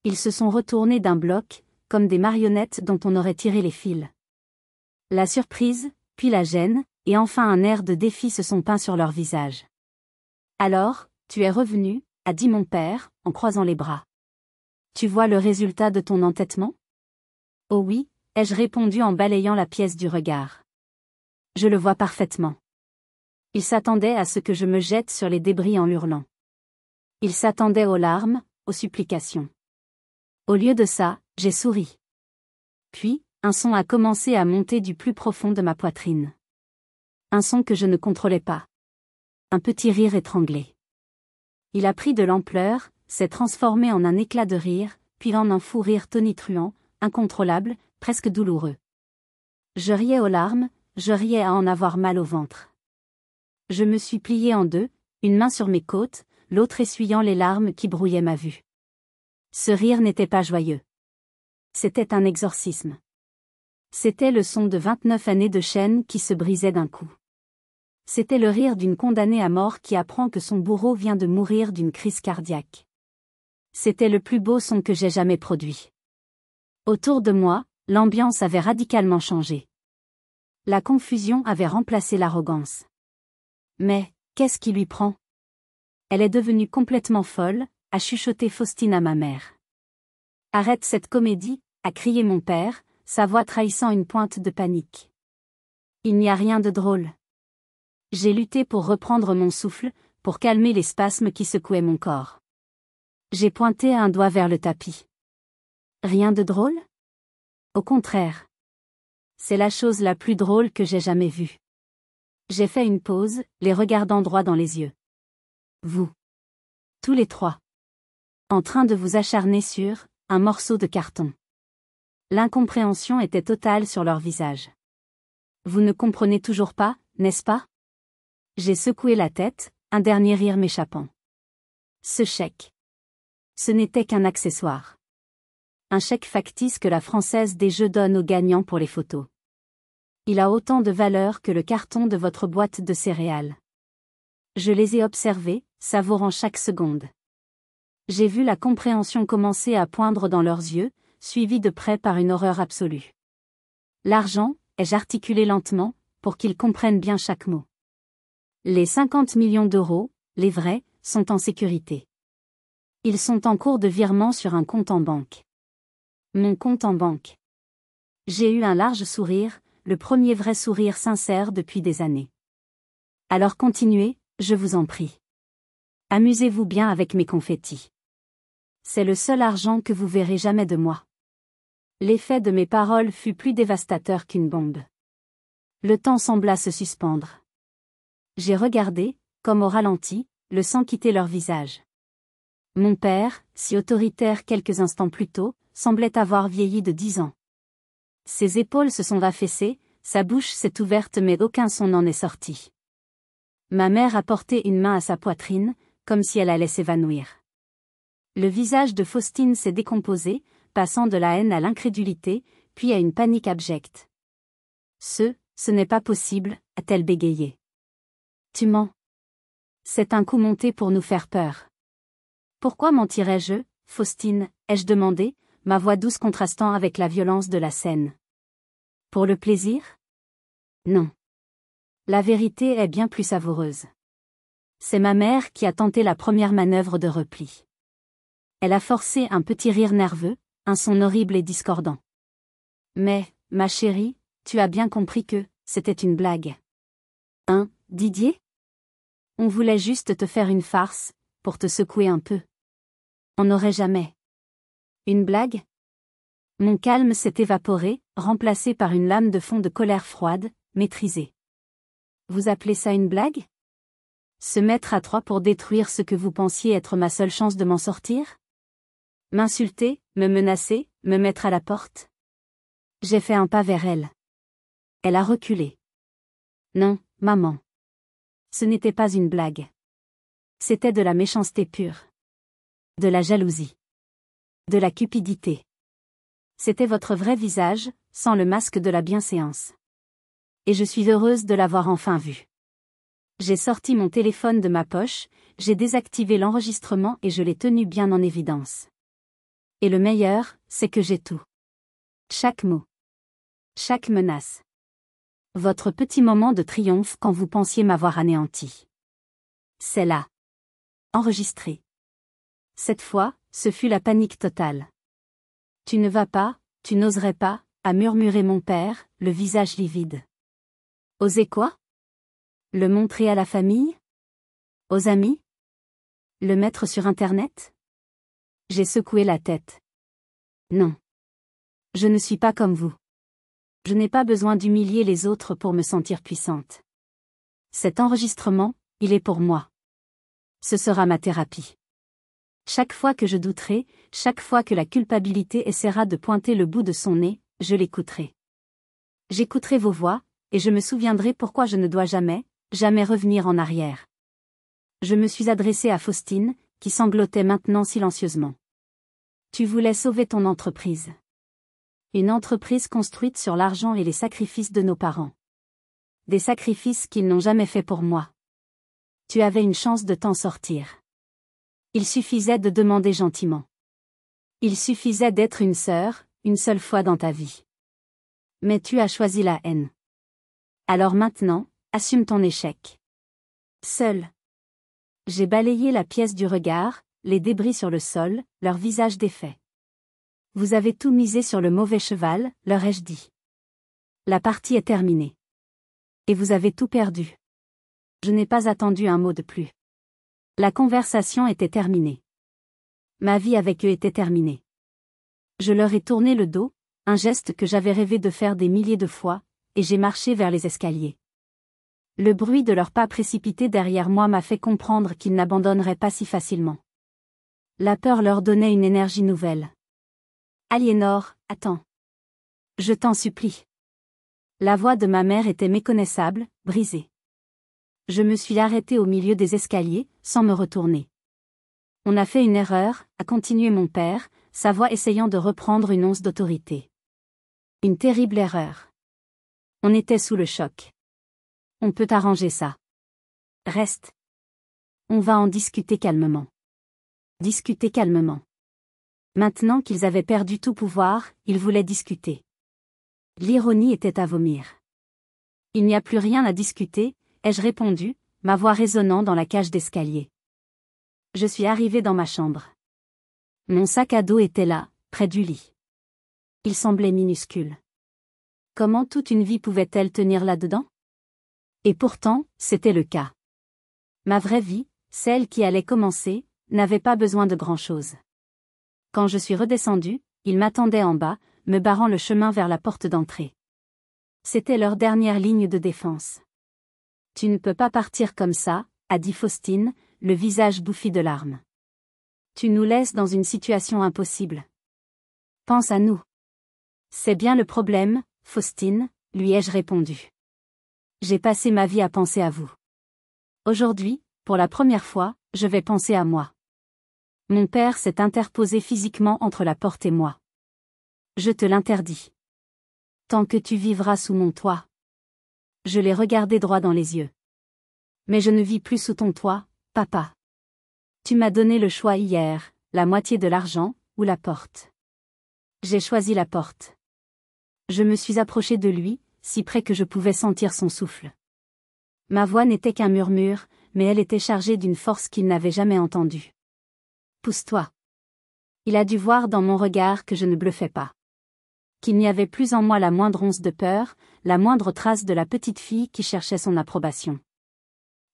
Ils se sont retournés d'un bloc, comme des marionnettes dont on aurait tiré les fils. La surprise, puis la gêne, et enfin un air de défi se sont peints sur leur visage. Alors, tu es revenu, a dit mon père, en croisant les bras. Tu vois le résultat de ton entêtement? Oh oui, ai-je répondu en balayant la pièce du regard. Je le vois parfaitement. Il s'attendait à ce que je me jette sur les débris en hurlant. Il s'attendait aux larmes, aux supplications. Au lieu de ça, j'ai souri. Puis, un son a commencé à monter du plus profond de ma poitrine. Un son que je ne contrôlais pas. Un petit rire étranglé. Il a pris de l'ampleur, s'est transformé en un éclat de rire, puis en un fou rire tonitruant, incontrôlable, presque douloureux. Je riais aux larmes, je riais à en avoir mal au ventre. Je me suis plié en deux, une main sur mes côtes, l'autre essuyant les larmes qui brouillaient ma vue. Ce rire n'était pas joyeux. C'était un exorcisme. C'était le son de 29 années de chaîne qui se brisaient d'un coup. C'était le rire d'une condamnée à mort qui apprend que son bourreau vient de mourir d'une crise cardiaque. C'était le plus beau son que j'ai jamais produit. Autour de moi, l'ambiance avait radicalement changé. La confusion avait remplacé l'arrogance. Mais, qu'est-ce qui lui prend? Elle est devenue complètement folle, a chuchoté Faustine à ma mère. Arrête cette comédie, a crié mon père, sa voix trahissant une pointe de panique. Il n'y a rien de drôle. J'ai lutté pour reprendre mon souffle, pour calmer les spasmes qui secouaient mon corps. J'ai pointé un doigt vers le tapis. Rien de drôle? Au contraire. C'est la chose la plus drôle que j'ai jamais vue. J'ai fait une pause, les regardant droit dans les yeux. Vous. Tous les trois. En train de vous acharner sur un morceau de carton. L'incompréhension était totale sur leur visage. Vous ne comprenez toujours pas, n'est-ce pas? J'ai secoué la tête, un dernier rire m'échappant. Ce chèque. Ce n'était qu'un accessoire. Un chèque factice que la Française des Jeux donne aux gagnants pour les photos. Il a autant de valeur que le carton de votre boîte de céréales. Je les ai observés, savourant chaque seconde. J'ai vu la compréhension commencer à poindre dans leurs yeux, suivie de près par une horreur absolue. L'argent, ai-je articulé lentement, pour qu'ils comprennent bien chaque mot. Les 50 millions d'euros, les vrais, sont en sécurité. Ils sont en cours de virement sur un compte en banque. Mon compte en banque. J'ai eu un large sourire, le premier vrai sourire sincère depuis des années. Alors continuez, je vous en prie. Amusez-vous bien avec mes confettis. C'est le seul argent que vous verrez jamais de moi. L'effet de mes paroles fut plus dévastateur qu'une bombe. Le temps sembla se suspendre. J'ai regardé, comme au ralenti, le sang quitter leur visage. Mon père, si autoritaire quelques instants plus tôt, semblait avoir vieilli de 10 ans. Ses épaules se sont affaissées, sa bouche s'est ouverte mais aucun son n'en est sorti. Ma mère a porté une main à sa poitrine, comme si elle allait s'évanouir. Le visage de Faustine s'est décomposé, passant de la haine à l'incrédulité, puis à une panique abjecte. Ce n'est pas possible, a-t-elle bégayé. Tu mens. C'est un coup monté pour nous faire peur. Pourquoi mentirais-je, Faustine, ai-je demandé, ma voix douce contrastant avec la violence de la scène. Pour le plaisir? Non. La vérité est bien plus savoureuse. C'est ma mère qui a tenté la première manœuvre de repli. Elle a forcé un petit rire nerveux, un son horrible et discordant. Mais, ma chérie, tu as bien compris que c'était une blague. Hein, Didier? On voulait juste te faire une farce, pour te secouer un peu. On n'aurait jamais. Une blague? Mon calme s'est évaporé, remplacé par une lame de fond de colère froide, maîtrisée. Vous appelez ça une blague? Se mettre à trois pour détruire ce que vous pensiez être ma seule chance de m'en sortir? M'insulter, me menacer, me mettre à la porte? J'ai fait un pas vers elle. Elle a reculé. Non, maman. Ce n'était pas une blague. C'était de la méchanceté pure. De la jalousie. De la cupidité. C'était votre vrai visage, sans le masque de la bienséance. Et je suis heureuse de l'avoir enfin vu. J'ai sorti mon téléphone de ma poche, j'ai désactivé l'enregistrement et je l'ai tenu bien en évidence. Et le meilleur, c'est que j'ai tout. Chaque mot. Chaque menace. Votre petit moment de triomphe quand vous pensiez m'avoir anéanti. C'est là. Enregistré. Cette fois, ce fut la panique totale. Tu ne vas pas, tu n'oserais pas, a murmuré mon père, le visage livide. Oser quoi? Le montrer à la famille? Aux amis? Le mettre sur Internet? J'ai secoué la tête. Non. Je ne suis pas comme vous. Je n'ai pas besoin d'humilier les autres pour me sentir puissante. Cet enregistrement, il est pour moi. Ce sera ma thérapie. Chaque fois que je douterai, chaque fois que la culpabilité essaiera de pointer le bout de son nez, je l'écouterai. J'écouterai vos voix, et je me souviendrai pourquoi je ne dois jamais, jamais revenir en arrière. Je me suis adressée à Faustine, qui sanglotait maintenant silencieusement. Tu voulais sauver ton entreprise. Une entreprise construite sur l'argent et les sacrifices de nos parents. Des sacrifices qu'ils n'ont jamais faits pour moi. Tu avais une chance de t'en sortir. Il suffisait de demander gentiment. Il suffisait d'être une sœur, une seule fois dans ta vie. Mais tu as choisi la haine. Alors maintenant, assume ton échec. Seul. J'ai balayé la pièce du regard, les débris sur le sol, leur visage défait. Vous avez tout misé sur le mauvais cheval, leur ai-je dit. La partie est terminée. Et vous avez tout perdu. Je n'ai pas attendu un mot de plus. La conversation était terminée. Ma vie avec eux était terminée. Je leur ai tourné le dos, un geste que j'avais rêvé de faire des milliers de fois, et j'ai marché vers les escaliers. Le bruit de leurs pas précipités derrière moi m'a fait comprendre qu'ils n'abandonneraient pas si facilement. La peur leur donnait une énergie nouvelle. Aliénor, attends. Je t'en supplie. La voix de ma mère était méconnaissable, brisée. Je me suis arrêtée au milieu des escaliers, sans me retourner. On a fait une erreur, a continué mon père, sa voix essayant de reprendre une once d'autorité. Une terrible erreur. On était sous le choc. On peut arranger ça. Reste. On va en discuter calmement. Discuter calmement. Maintenant qu'ils avaient perdu tout pouvoir, ils voulaient discuter. L'ironie était à vomir. Il n'y a plus rien à discuter, ai-je répondu, ma voix résonnant dans la cage d'escalier. Je suis arrivée dans ma chambre. Mon sac à dos était là, près du lit. Il semblait minuscule. Comment toute une vie pouvait-elle tenir là-dedans? Et pourtant, c'était le cas. Ma vraie vie, celle qui allait commencer, n'avait pas besoin de grand-chose. Quand je suis redescendue, ils m'attendaient en bas, me barrant le chemin vers la porte d'entrée. C'était leur dernière ligne de défense. « Tu ne peux pas partir comme ça », a dit Faustine, le visage bouffi de larmes. « Tu nous laisses dans une situation impossible. Pense à nous. » « C'est bien le problème, Faustine, lui ai-je répondu. J'ai passé ma vie à penser à vous. Aujourd'hui, pour la première fois, je vais penser à moi. Mon père s'est interposé physiquement entre la porte et moi. Je te l'interdis. Tant que tu vivras sous mon toit. Je l'ai regardé droit dans les yeux. Mais je ne vis plus sous ton toit, papa. Tu m'as donné le choix hier, la moitié de l'argent, ou la porte. J'ai choisi la porte. Je me suis approché de lui, si près que je pouvais sentir son souffle. Ma voix n'était qu'un murmure, mais elle était chargée d'une force qu'il n'avait jamais entendue. Pousse-toi. Il a dû voir dans mon regard que je ne bluffais pas. Qu'il n'y avait plus en moi la moindre once de peur, la moindre trace de la petite fille qui cherchait son approbation.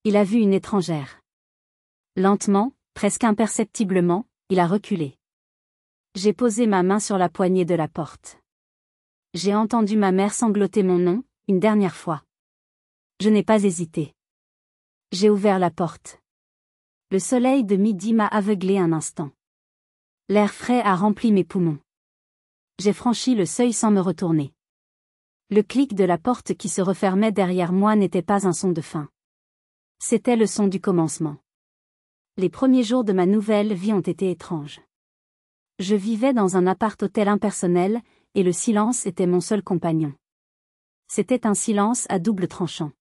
Il a vu une étrangère. Lentement, presque imperceptiblement, il a reculé. J'ai posé ma main sur la poignée de la porte. J'ai entendu ma mère sangloter mon nom, une dernière fois. Je n'ai pas hésité. J'ai ouvert la porte. Le soleil de midi m'a aveuglé un instant. L'air frais a rempli mes poumons. J'ai franchi le seuil sans me retourner. Le clic de la porte qui se refermait derrière moi n'était pas un son de fin. C'était le son du commencement. Les premiers jours de ma nouvelle vie ont été étranges. Je vivais dans un appart-hôtel impersonnel, et le silence était mon seul compagnon. C'était un silence à double tranchant.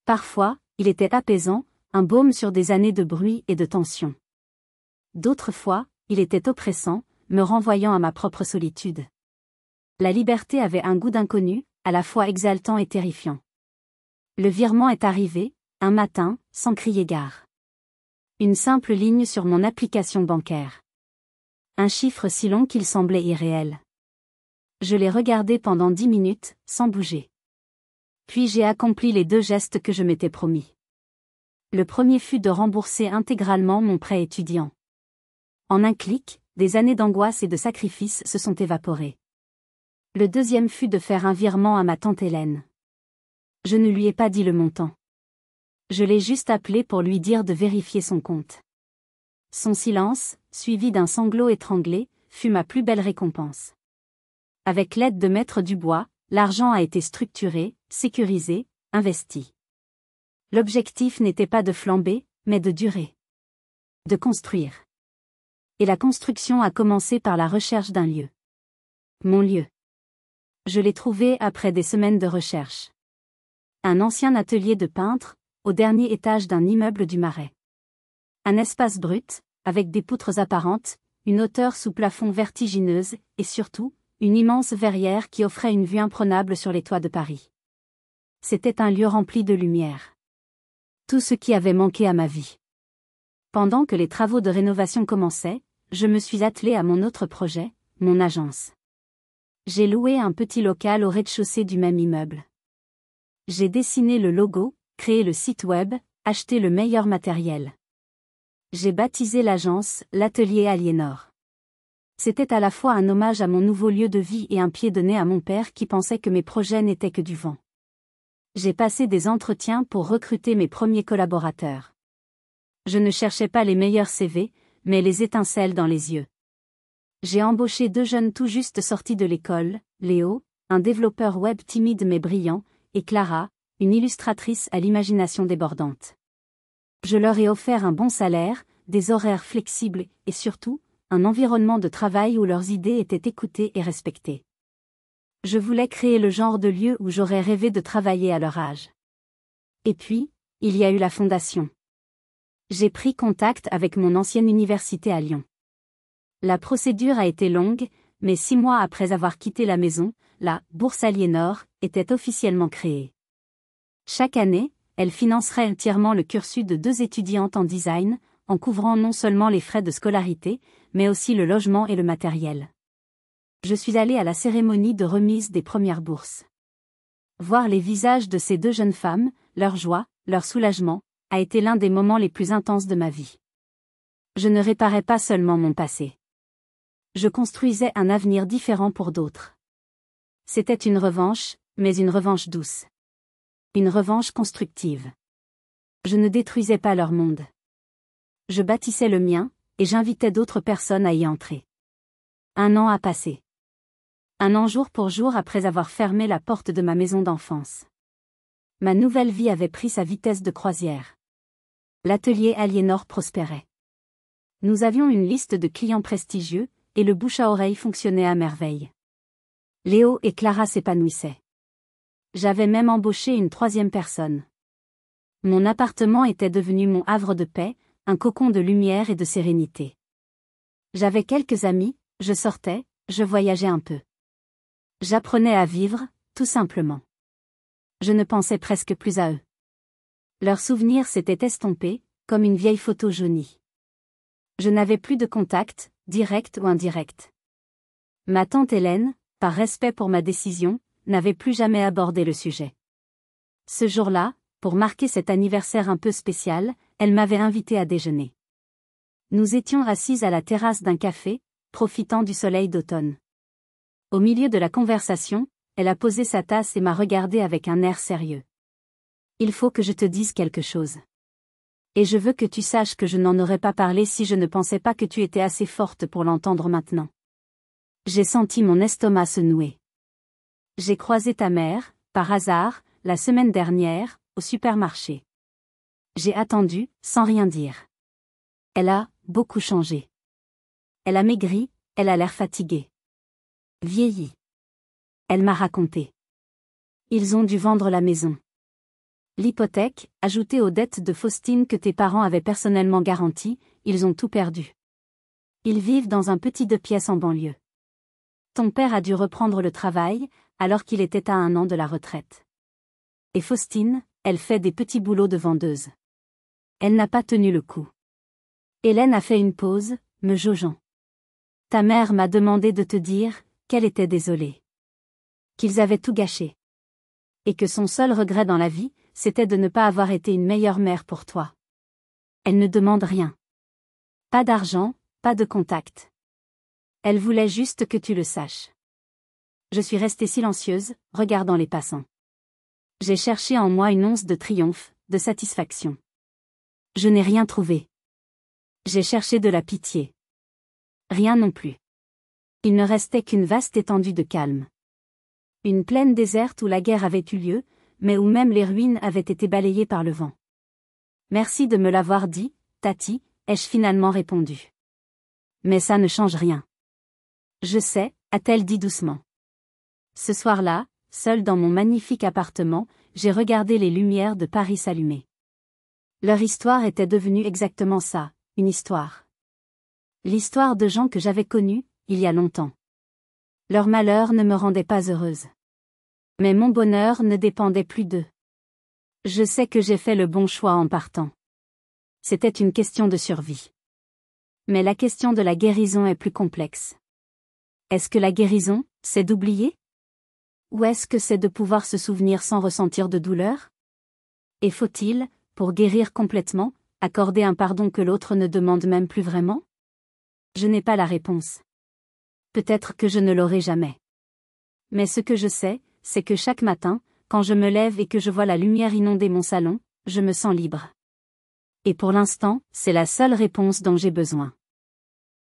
Parfois, il était apaisant, un baume sur des années de bruit et de tension. D'autres fois, il était oppressant, me renvoyant à ma propre solitude. La liberté avait un goût d'inconnu, à la fois exaltant et terrifiant. Le virement est arrivé, un matin, sans crier gare. Une simple ligne sur mon application bancaire. Un chiffre si long qu'il semblait irréel. Je l'ai regardé pendant 10 minutes, sans bouger. Puis j'ai accompli les 2 gestes que je m'étais promis. Le premier fut de rembourser intégralement mon prêt étudiant. En un clic, des années d'angoisse et de sacrifice se sont évaporées. Le deuxième fut de faire un virement à ma tante Hélène. Je ne lui ai pas dit le montant. Je l'ai juste appelé pour lui dire de vérifier son compte. Son silence, suivi d'un sanglot étranglé, fut ma plus belle récompense. Avec l'aide de Maître Dubois, l'argent a été structuré, sécurisé, investi. L'objectif n'était pas de flamber, mais de durer. De construire. Et la construction a commencé par la recherche d'un lieu. Mon lieu. Je l'ai trouvé après des semaines de recherche. Un ancien atelier de peintre, au dernier étage d'un immeuble du Marais. Un espace brut, avec des poutres apparentes, une hauteur sous plafond vertigineuse, et surtout, une immense verrière qui offrait une vue imprenable sur les toits de Paris. C'était un lieu rempli de lumière. Tout ce qui avait manqué à ma vie. Pendant que les travaux de rénovation commençaient, je me suis attelée à mon autre projet, mon agence. J'ai loué un petit local au rez-de-chaussée du même immeuble. J'ai dessiné le logo, créé le site web, acheté le meilleur matériel. J'ai baptisé l'agence l'Atelier Aliénor. C'était à la fois un hommage à mon nouveau lieu de vie et un pied de nez à mon père qui pensait que mes projets n'étaient que du vent. J'ai passé des entretiens pour recruter mes premiers collaborateurs. Je ne cherchais pas les meilleurs CV, mais les étincelles dans les yeux. J'ai embauché 2 jeunes tout juste sortis de l'école, Léo, un développeur web timide mais brillant, et Clara, une illustratrice à l'imagination débordante. Je leur ai offert un bon salaire, des horaires flexibles, et surtout, un environnement de travail où leurs idées étaient écoutées et respectées. Je voulais créer le genre de lieu où j'aurais rêvé de travailler à leur âge. Et puis, il y a eu la fondation. J'ai pris contact avec mon ancienne université à Lyon. La procédure a été longue, mais 6 mois après avoir quitté la maison, la Bourse Aliénor était officiellement créée. Chaque année, elle financerait entièrement le cursus de 2 étudiantes en design, en couvrant non seulement les frais de scolarité, mais aussi le logement et le matériel. Je suis allée à la cérémonie de remise des premières bourses. Voir les visages de ces deux jeunes femmes, leur joie, leur soulagement, a été l'un des moments les plus intenses de ma vie. Je ne réparais pas seulement mon passé. Je construisais un avenir différent pour d'autres. C'était une revanche, mais une revanche douce. Une revanche constructive. Je ne détruisais pas leur monde. Je bâtissais le mien, et j'invitais d'autres personnes à y entrer. 1 an a passé. 1 an jour pour jour après avoir fermé la porte de ma maison d'enfance. Ma nouvelle vie avait pris sa vitesse de croisière. L'atelier Aliénor prospérait. Nous avions une liste de clients prestigieux, et le bouche à oreille fonctionnait à merveille. Léo et Clara s'épanouissaient. J'avais même embauché une 3e personne. Mon appartement était devenu mon havre de paix, un cocon de lumière et de sérénité. J'avais quelques amis, je sortais, je voyageais un peu. J'apprenais à vivre, tout simplement. Je ne pensais presque plus à eux. Leurs souvenirs s'étaient estompés, comme une vieille photo jaunie. Je n'avais plus de contact, direct ou indirect. Ma tante Hélène, par respect pour ma décision, n'avait plus jamais abordé le sujet. Ce jour-là, pour marquer cet anniversaire un peu spécial, elle m'avait invité à déjeuner. Nous étions assises à la terrasse d'un café, profitant du soleil d'automne. Au milieu de la conversation, elle a posé sa tasse et m'a regardé avec un air sérieux. Il faut que je te dise quelque chose. Et je veux que tu saches que je n'en aurais pas parlé si je ne pensais pas que tu étais assez forte pour l'entendre maintenant. J'ai senti mon estomac se nouer. J'ai croisé ta mère, par hasard, la semaine dernière, au supermarché. J'ai attendu, sans rien dire. Elle a beaucoup changé. Elle a maigri, elle a l'air fatiguée. Vieillie. Elle m'a raconté. Ils ont dû vendre la maison. L'hypothèque, ajoutée aux dettes de Faustine que tes parents avaient personnellement garanties, ils ont tout perdu. Ils vivent dans un petit 2 pièces en banlieue. Ton père a dû reprendre le travail, alors qu'il était à 1 an de la retraite. Et Faustine, elle fait des petits boulots de vendeuse. Elle n'a pas tenu le coup. Hélène a fait une pause, me jaugeant. Ta mère m'a demandé de te dire qu'elle était désolée. Qu'ils avaient tout gâché. Et que son seul regret dans la vie, c'était de ne pas avoir été une meilleure mère pour toi. Elle ne demande rien. Pas d'argent, pas de contact. Elle voulait juste que tu le saches. Je suis restée silencieuse, regardant les passants. J'ai cherché en moi une once de triomphe, de satisfaction. Je n'ai rien trouvé. J'ai cherché de la pitié. Rien non plus. Il ne restait qu'une vaste étendue de calme. Une plaine déserte où la guerre avait eu lieu, mais où même les ruines avaient été balayées par le vent. Merci de me l'avoir dit, Tati, ai-je finalement répondu. Mais ça ne change rien. Je sais, a-t-elle dit doucement. Ce soir-là, seule dans mon magnifique appartement, j'ai regardé les lumières de Paris s'allumer. Leur histoire était devenue exactement ça, une histoire. L'histoire de gens que j'avais connus, il y a longtemps. Leur malheur ne me rendait pas heureuse. Mais mon bonheur ne dépendait plus d'eux. Je sais que j'ai fait le bon choix en partant. C'était une question de survie. Mais la question de la guérison est plus complexe. Est-ce que la guérison, c'est d'oublier? Ou est-ce que c'est de pouvoir se souvenir sans ressentir de douleur? Et faut-il, pour guérir complètement, accorder un pardon que l'autre ne demande même plus vraiment? Je n'ai pas la réponse. Peut-être que je ne l'aurai jamais. Mais ce que je sais, c'est que chaque matin, quand je me lève et que je vois la lumière inonder mon salon, je me sens libre. Et pour l'instant, c'est la seule réponse dont j'ai besoin.